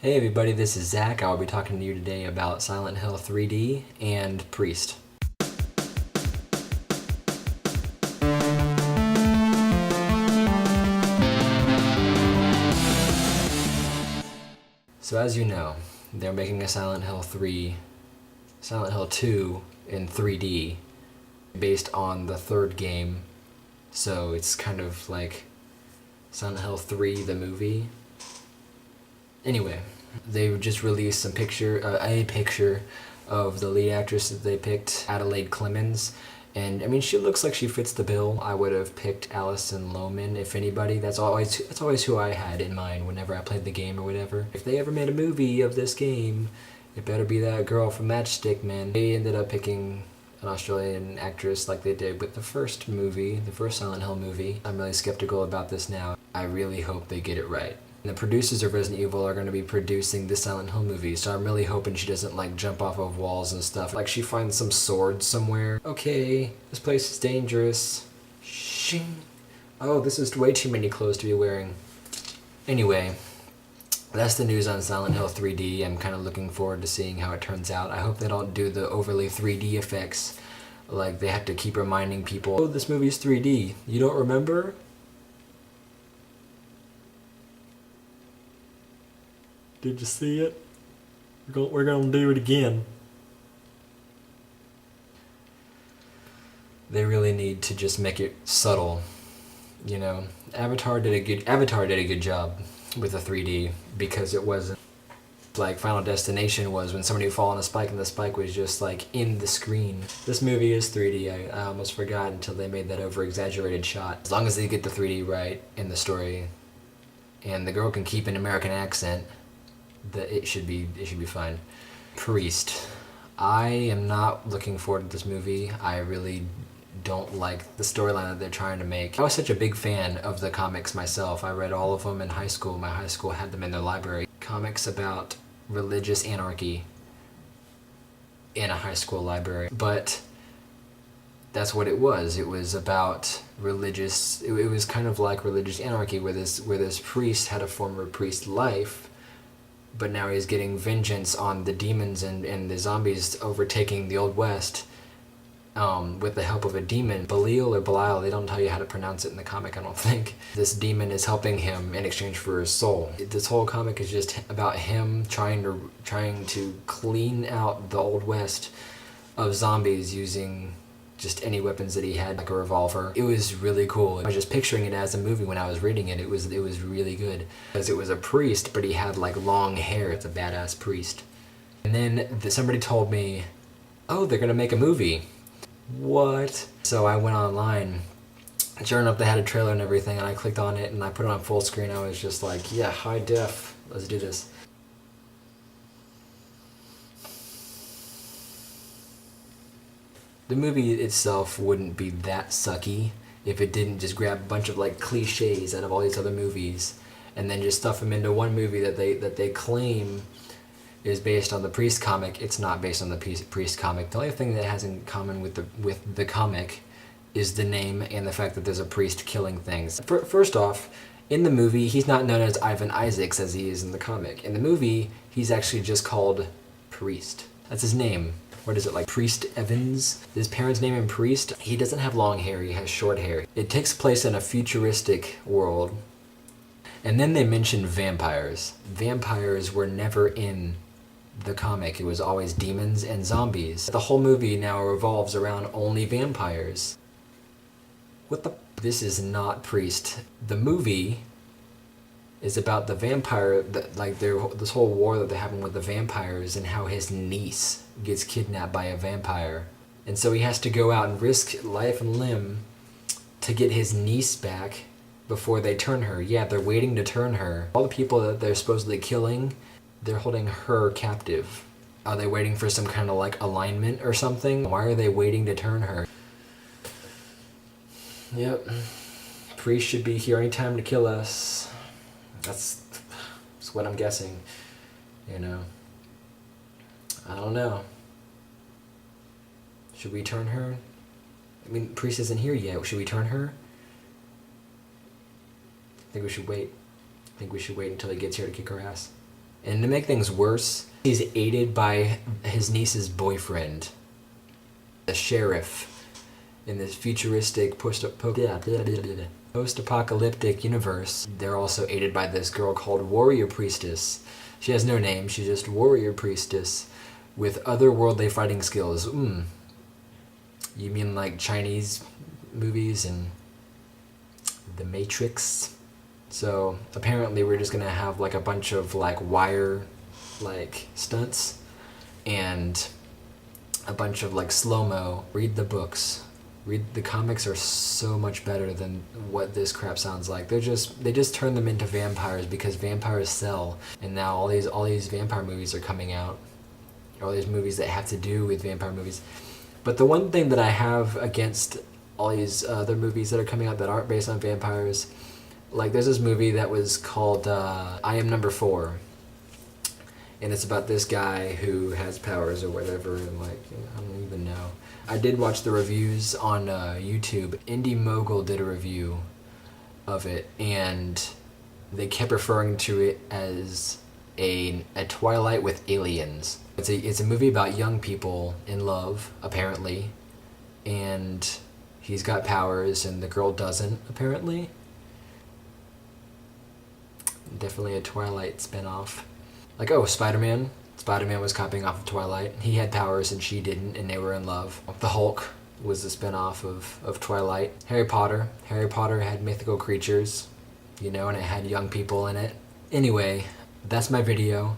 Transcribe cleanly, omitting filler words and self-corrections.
Hey everybody, this is Zach. I'll be talking to you today about Silent Hill 3D and Priest. So as you know, they're making a Silent Hill 2 in 3D based on the third game. So it's kind of like Silent Hill 3 the movie. Anyway, they just released a picture of the lead actress that they picked, Adelaide Clemens. And I mean, she looks like she fits the bill. I would have picked Alison Lohman if anybody. That's always who I had in mind whenever I played the game or whatever. If they ever made a movie of this game, it better be that girl from Matchstick Men. They ended up picking an Australian actress like they did with the first movie, the first Silent Hill movie. I'm really skeptical about this now. I really hope they get it right. And the producers of Resident Evil are going to be producing this Silent Hill movie, so I'm really hoping she doesn't like jump off of walls and stuff. Like she finds some sword somewhere. Okay, this place is dangerous. Shing. Oh, this is way too many clothes to be wearing. Anyway, that's the news on Silent Hill 3D. I'm kind of looking forward to seeing how it turns out. I hope they don't do the overly 3D effects. Like they have to keep reminding people, oh, this movie's 3D. You don't remember? Did you see it? We're gonna do it again. They really need to just make it subtle, you know. Avatar did a good job with the 3D because it wasn't like Final Destination was when somebody would fall on a spike and the spike was just like in the screen. This movie is 3D. I almost forgot until they made that over-exaggerated shot. As long as they get the 3D right in the story, and the girl can keep an American accent, it should be fine. Priest. I am not looking forward to this movie. I really don't like the storyline that they're trying to make. I was such a big fan of the comics myself. I read all of them in high school. My high school had them in their library. Comics about religious anarchy in a high school library. But that's what it was. It was about religious, it was kind of like religious anarchy where this priest had a former priest life, but now he's getting vengeance on the demons and the zombies overtaking the Old West with the help of a demon. Belial or Belial, they don't tell you how to pronounce it in the comic, I don't think. This demon is helping him in exchange for his soul. This whole comic is just about him trying to clean out the Old West of zombies using just any weapons that he had, like a revolver. It was really cool. I was just picturing it as a movie when I was reading it. It was really good. Because it was a priest, but he had like long hair. It's a badass priest. And then somebody told me, oh, they're gonna make a movie. What? So I went online. Sure enough, they had a trailer and everything, and I clicked on it and I put it on full screen. I was just like, yeah, high def, let's do this. The movie itself wouldn't be that sucky if it didn't just grab a bunch of like cliches out of all these other movies and then just stuff them into one movie that they claim is based on the Priest comic. It's not based on the Priest comic. The only thing that it has in common with the comic is the name and the fact that there's a priest killing things. First off, in the movie, he's not known as Ivan Isaacs as he is in the comic. In the movie, he's actually just called Priest. That's his name. What is it, like Priest Evans? His parents name him Priest. He doesn't have long hair, he has short hair. It takes place in a futuristic world. And then they mention vampires. Vampires were never in the comic. It was always demons and zombies. The whole movie now revolves around only vampires. What the? This is not Priest. The movie is about the vampire, this whole war that they're having with the vampires and how his niece gets kidnapped by a vampire. And so he has to go out and risk life and limb to get his niece back before they turn her. Yeah, they're waiting to turn her. All the people that they're supposedly killing, they're holding her captive. Are they waiting for some kind of like alignment or something? Why are they waiting to turn her? Yep. Priest should be here anytime to kill us. That's what I'm guessing, you know. I don't know. Should we turn her? I mean, Priest isn't here yet. Should we turn her? I think we should wait. I think we should wait until he gets here to kick her ass. And to make things worse, he's aided by his niece's boyfriend, the sheriff, in this futuristic post-apocalyptic universe. They're also aided by this girl called Warrior Priestess. She has no name, she's just Warrior Priestess with otherworldly fighting skills. You mean like Chinese movies and The Matrix? So apparently we're just gonna have like a bunch of like wire like stunts and a bunch of like slow-mo. Read the books. The comics are so much better than what this crap sounds like. They just turn them into vampires because vampires sell, and now all these vampire movies are coming out. All these movies that have to do with vampire movies. But the one thing that I have against all these other movies that are coming out that aren't based on vampires, like there's this movie that was called I Am Number 4. And it's about this guy who has powers or whatever, and like, I don't even know. I did watch the reviews on YouTube. Indie Mogul did a review of it, and they kept referring to it as a Twilight with aliens. It's a movie about young people in love, apparently, and he's got powers and the girl doesn't, apparently. Definitely a Twilight spinoff. Like, oh, Spider-Man. Spider-Man was copying off of Twilight. He had powers and she didn't, and they were in love. The Hulk was a spinoff of Twilight. Harry Potter. Harry Potter had mythical creatures, you know, and it had young people in it. Anyway, that's my video.